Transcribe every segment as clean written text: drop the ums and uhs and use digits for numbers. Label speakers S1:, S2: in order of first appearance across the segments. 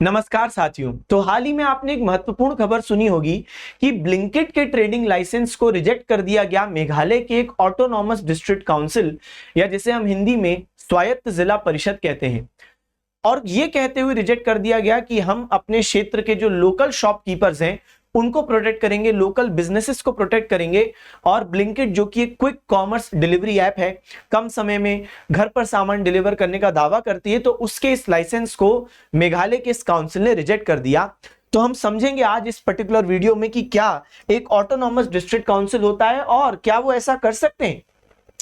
S1: नमस्कार साथियों। तो हाल ही में आपने एक महत्वपूर्ण खबर सुनी होगी कि ब्लिंकिट के ट्रेडिंग लाइसेंस को रिजेक्ट कर दिया गया मेघालय के एक ऑटोनॉमस डिस्ट्रिक्ट काउंसिल, या जिसे हम हिंदी में स्वायत्त जिला परिषद कहते हैं। और ये कहते हुए रिजेक्ट कर दिया गया कि हम अपने क्षेत्र के जो लोकल शॉपकीपर्स हैं उनको प्रोटेक्ट करेंगे, लोकल बिजनेसेस को प्रोटेक्ट करेंगे। और ब्लिंकिट जो कि एक क्विक कॉमर्स डिलीवरी ऐप है, कम समय में घर पर सामान डिलीवर करने का दावा करती है, तो उसके इस लाइसेंस को मेघालय के इस काउंसिल ने रिजेक्ट कर दिया। तो हम समझेंगे आज इस पर्टिकुलर वीडियो में कि क्या एक ऑटोनॉमस डिस्ट्रिक्ट काउंसिल होता है और क्या वो ऐसा कर सकते हैं।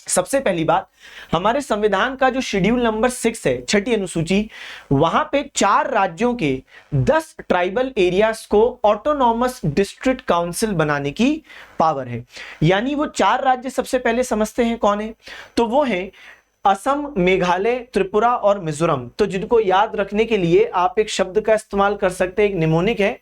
S1: सबसे पहली बात, हमारे संविधान का जो शेड्यूल नंबर 6 है, छठी अनुसूची, वहां पे 4 राज्यों के 10 ट्राइबल एरियाज को ऑटोनॉमस डिस्ट्रिक्ट काउंसिल बनाने की पावर है। यानी वो 4 राज्य सबसे पहले समझते हैं कौन है, तो वो है असम, मेघालय, त्रिपुरा और मिजोरम। तो जिनको याद रखने के लिए आप एक शब्द का इस्तेमाल कर सकते हैं, एक निमोनिक है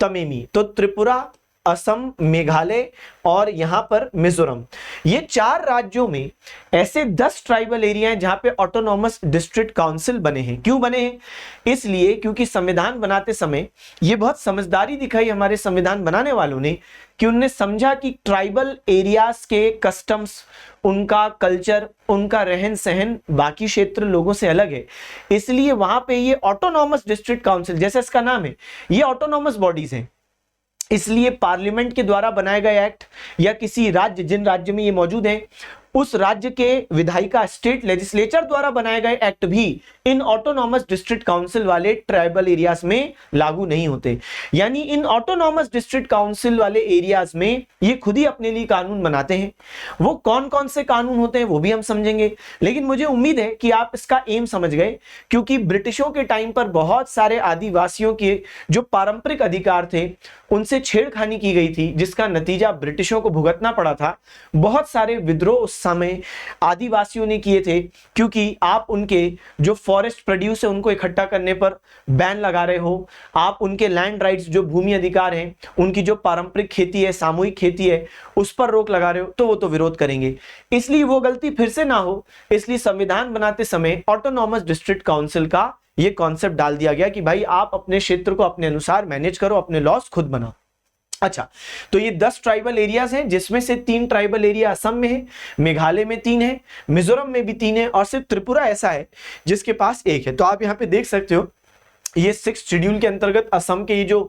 S1: तमेमी। तो त्रिपुरा, असम, मेघालय और यहां पर मिजोरम, ये 4 राज्यों में ऐसे 10 ट्राइबल एरिया हैं जहां पे ऑटोनॉमस डिस्ट्रिक्ट काउंसिल बने हैं। क्यों बने हैं? इसलिए क्योंकि संविधान बनाते समय ये बहुत समझदारी दिखाई हमारे संविधान बनाने वालों ने, कि उन्होंने समझा कि ट्राइबल एरियाज के कस्टम्स, उनका कल्चर, उनका रहन सहन बाकी क्षेत्र लोगों से अलग है। इसलिए वहां पे ये ऑटोनॉमस डिस्ट्रिक्ट काउंसिल, जैसे इसका नाम है, ये ऑटोनॉमस बॉडीज हैं। इसलिए पार्लियामेंट के द्वारा बनाए गए एक्ट या किसी राज्य, जिन राज्य में ये मौजूद है, उस राज्य के विधायिका, स्टेट लेजिस्लेचर द्वारा बनाए गए एक्ट भी इन ऑटोनॉमस डिस्ट्रिक्ट काउंसिल वाले ट्राइबल एरियाज में लागू नहीं होते। यानी इन ऑटोनॉमस डिस्ट्रिक्ट काउंसिल वाले एरियाज में ये खुद ही अपने लिए कानून बनाते हैं। वो कौन कौन से कानून होते हैं वो भी हम समझेंगे, लेकिन मुझे उम्मीद है कि आप इसका एम समझ गए, क्योंकि ब्रिटिशों के टाइम पर बहुत सारे आदिवासियों के जो पारंपरिक अधिकार थे उनसे छेड़खानी की गई थी, जिसका नतीजा ब्रिटिशों को भुगतना पड़ा था। बहुत सारे विद्रोह उस समय आदिवासियों ने किए थे, क्योंकि आप उनके जो फॉरेस्ट प्रोड्यूस है उनको इकट्ठा करने पर बैन लगा रहे हो, आप उनके लैंड राइट्स, जो भूमि अधिकार हैं, उनकी जो पारंपरिक खेती है, सामूहिक खेती है, उस पर रोक लगा रहे हो, तो वो तो विरोध करेंगे। इसलिए वो गलती फिर से ना हो, इसलिए संविधान बनाते समय ऑटोनॉमस डिस्ट्रिक्ट काउंसिल का ये कॉन्सेप्ट डाल दिया गया कि भाई आप अपने क्षेत्र को अपने अनुसार मैनेज करो, अपने लॉस खुद बनाओ। अच्छा, तो ये 10 ट्राइबल एरियाज हैं, जिसमें से 3 ट्राइबल एरिया असम में है, मेघालय में 3 है, मिजोरम में भी 3 है, और सिर्फ त्रिपुरा ऐसा है जिसके पास 1 है। तो आप यहां पे देख सकते हो, ये 6 शेड्यूल के अंतर्गत असम के ये जो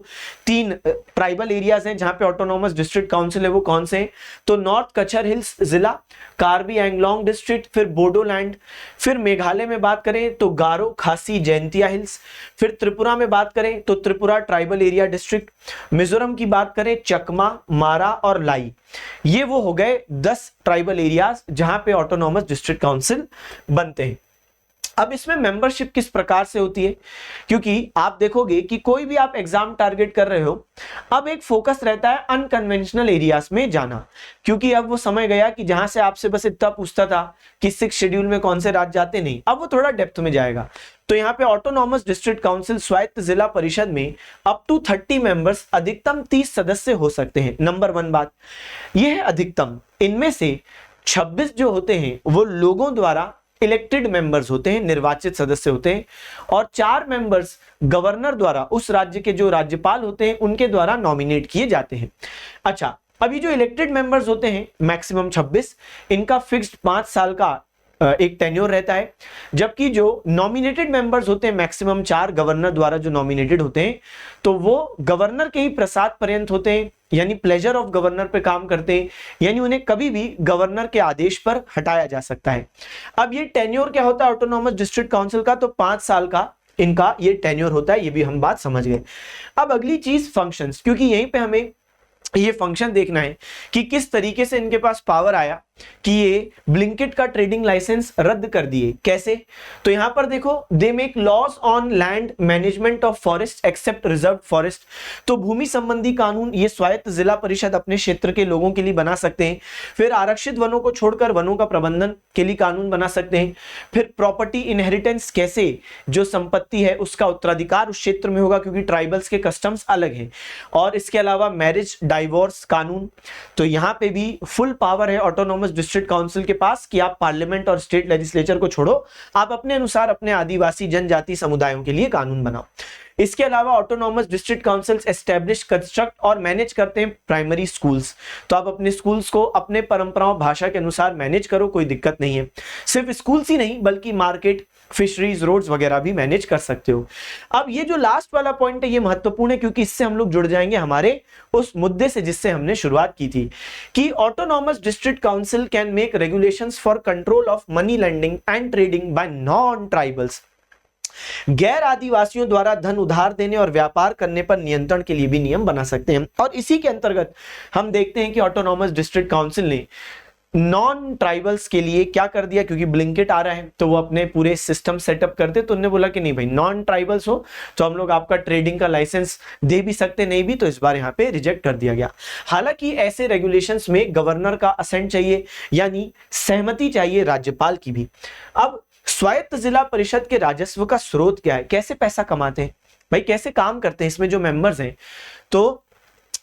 S1: 3 ट्राइबल एरियाज हैं जहां पे ऑटोनॉमस डिस्ट्रिक्ट काउंसिल है, वो कौन से हैं? तो नॉर्थ कचर हिल्स जिला, कार्बी एंगलोंग डिस्ट्रिक्ट, फिर बोडोलैंड। फिर मेघालय में बात करें तो गारो, खासी, जैंतिया हिल्स। फिर त्रिपुरा में बात करें तो Tripura tribal area district. Mizoram की बात करें चकमा, मारा और लाई। ये वो हो गए 10 ट्राइबल एरियाज जहां पे ऑटोनॉमस डिस्ट्रिक्ट काउंसिल बनते हैं। अब इसमें मेंबरशिप किस प्रकार से होती है, क्योंकि आप देखोगे कि कोई भी आप एग्जाम टारगेट कर रहे हो, अब एक फोकस रहता है अनकन्वेंशनल एरियाज में जाना, क्योंकि अब वो समय गया कि जहां से आपसे बस इतना पूछता था कि 6 शेड्यूल में कौन से राज्य जाते, नहीं, अब वो थोड़ा डेप्थ में जाएगा। तो यहाँ पे ऑटोनॉमस डिस्ट्रिक्ट काउंसिल स्वायत्त जिला परिषद में अप टू 30 मेंबर्स, अधिकतम 30 सदस्य हो सकते हैं। नंबर 1 बात यह है अधिकतम। इनमें से 26 जो होते हैं वो लोगों द्वारा इलेक्टेड मेंबर्स होते हैं, निर्वाचित सदस्य होते हैं, और 4 मेंबर्स गवर्नर द्वारा, उस राज्य के जो राज्यपाल होते हैं उनके द्वारा नॉमिनेट किए जाते हैं। अच्छा, अभी जो इलेक्टेड मेंबर्स होते हैं मैक्सिमम 26, इनका फिक्स्ड 5 साल का एक टेन्योर रहता है, जबकि जो नॉमिनेटेड मेंबर्स होते हैं मैक्सिमम 4 गवर्नर द्वारा जो नॉमिनेटेड होते हैं, तो वो गवर्नर के ही प्रसाद पर्यंत होते हैं, यानी प्लेजर ऑफ गवर्नर पे काम करते हैं, यानी उन्हें कभी भी गवर्नर के आदेश पर हटाया जा सकता है। अब ये टेन्योर क्या होता है ऑटोनॉमस डिस्ट्रिक्ट काउंसिल का? तो 5 साल का इनका ये टेन्योर होता है, ये भी हम बात समझ गए। अब अगली चीज फंक्शंस, क्योंकि यहीं पे हमें ये फंक्शन देखना है कि किस तरीके से इनके पास पावर आया कि ये ब्लिंकिट का ट्रेडिंग लाइसेंस रद्द कर दिए। कैसे? तो यहां पर देखो, they make laws on land management of forest except reserve forest. तो भूमि संबंधी कानून ये स्वायत्त जिला परिषद अपने क्षेत्र के लोगों के लिए बना सकते हैं। फिर आरक्षित वनों को छोड़कर वनों का प्रबंधन के लिए कानून बना सकते हैं। फिर प्रॉपर्टी इनहेरिटेंस, कैसे जो संपत्ति है उसका उत्तराधिकार उस क्षेत्र में होगा, क्योंकि ट्राइबल्स के कस्टम्स अलग हैं। और इसके अलावा मैरिज डाइवोर्स कानून, तो यहां पे भी फुल पावर है ऑटोनॉमस ऑटोनॉमस डिस्ट्रिक्ट काउंसिल के पास कि आप पार्लियामेंट और स्टेट लेजिस्लेचर को छोड़ो, आप अपने अनुसार अपने आदिवासी जनजाति समुदायों के लिए कानून बनाओ। इसके अलावा autonomous district councils establish, construct और मैनेज करते हैं प्राइमरी स्कूल्स। तो आप अपने स्कूल्स को अपने परंपराओं भाषा के अनुसार मैनेज करो, कोई दिक्कत नहीं है। सिर्फ स्कूल्स ही नहीं बल्कि मार्केट, फिशरीज, रोड्स वगैरह भी मैनेज कर सकते हो। अब ये जो लास्ट वाला पॉइंट है ये महत्वपूर्ण है क्योंकि इससे हम लोग जुड़ जाएंगे हमारे उस मुद्दे से जिससे हमने शुरुआत की थी कि autonomous district council can make regulations for control of money lending and trading bye non tribals. गैर आदिवासियों द्वारा धन उधार देने और व्यापार करने पर नियंत्रण के लिए भी नियम बना सकते हैं। और इसी के अंतर्गत हम देखते हैं कि ऑटोनॉमस डिस्ट्रिक्ट काउंसिल ने नॉन ट्राइबल्स के लिए क्या कर दिया, क्योंकि ब्लिंकिट आ रहा है तो वो अपने पूरे सिस्टम सेटअप करते, तो उन्होंने बोला कि नहीं भाई, नॉन ट्राइबल्स हो तो हम लोग आपका ट्रेडिंग का लाइसेंस दे भी सकते, नहीं भी, तो इस बार यहाँ पे रिजेक्ट कर दिया गया। हालांकि ऐसे रेगुलेशंस में गवर्नर का असेंट चाहिए, यानी सहमति चाहिए राज्यपाल की भी। अब स्वायत्त जिला परिषद के राजस्व का स्रोत क्या है, कैसे पैसा कमाते हैं भाई, कैसे काम करते हैं इसमें जो मेंबर्स हैं, तो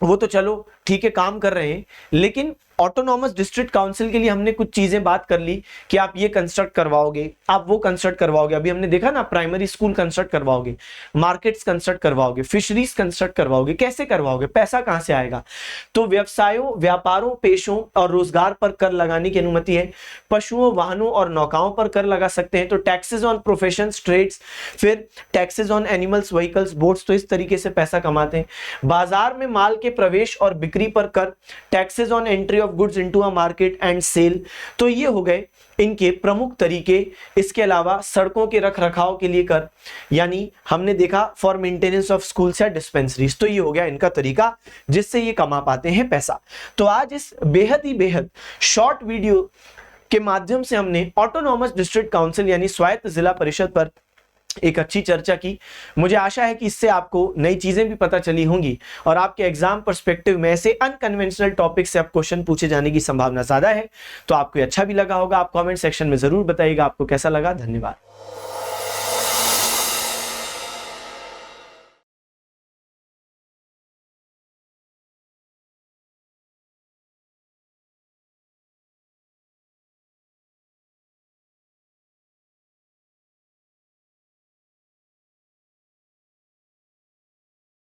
S1: वो तो चलो ठीक है काम कर रहे हैं, लेकिन ऑटोनॉमस डिस्ट्रिक्ट काउंसिल के लिए हमने कुछ चीजें बात कर ली कि आप ये कंस्ट्रक्ट करवाओगे, आप वो कंस्ट्रक्ट करवाओगे, अभी हमने देखा ना प्राइमरी स्कूल कंस्ट्रक्ट करवाओगे, मार्केट्स कंस्ट्रक्ट करवाओगे, फिशरीज कंस्ट्रक्ट करवाओगे, कैसे करवाओगे, पैसा कहां से आएगा। तो व्यवसायों, व्यापारों, पेशों और रोजगार पर कर लगाने की अनुमति है। पशुओं, वाहनों और नौकाओं पर कर लगा सकते हैं। तो टैक्सेस ऑन प्रोफेशंस, ट्रेड्स, फिर taxes on animals, vehicles, boats, तो इस तरीके से पैसा कमाते हैं। बाजार में माल के प्रवेश और बिक्री पर कर, taxes on entry of goods into a market and sale. तो ये हो गए इनके प्रमुख तरीके। इसके अलावा सड़कों के रखरखाव के लिए कर, यानी हमने देखा फॉर मेंटेनेंस ऑफ स्कूल्स या डिस्पेंसरीज, तो ये हो गया इनका तरीका जिससे ये कमा पाते हैं पैसा। तो आज इस बेहद शॉर्ट वीडियो के माध्यम से हमने ऑटोनॉमस डिस्ट्रिक्ट काउंसिल यानी स्वायत्त जिला परिषद पर एक अच्छी चर्चा की। मुझे आशा है कि इससे आपको नई चीजें भी पता चली होंगी और आपके एग्जाम पर्सपेक्टिव में ऐसे अनकन्वेंशनल टॉपिक से आप क्वेश्चन पूछे जाने की संभावना ज्यादा है। तो आपको अच्छा भी लगा होगा, आप कमेंट सेक्शन में जरूर बताइएगा आपको कैसा लगा। धन्यवाद।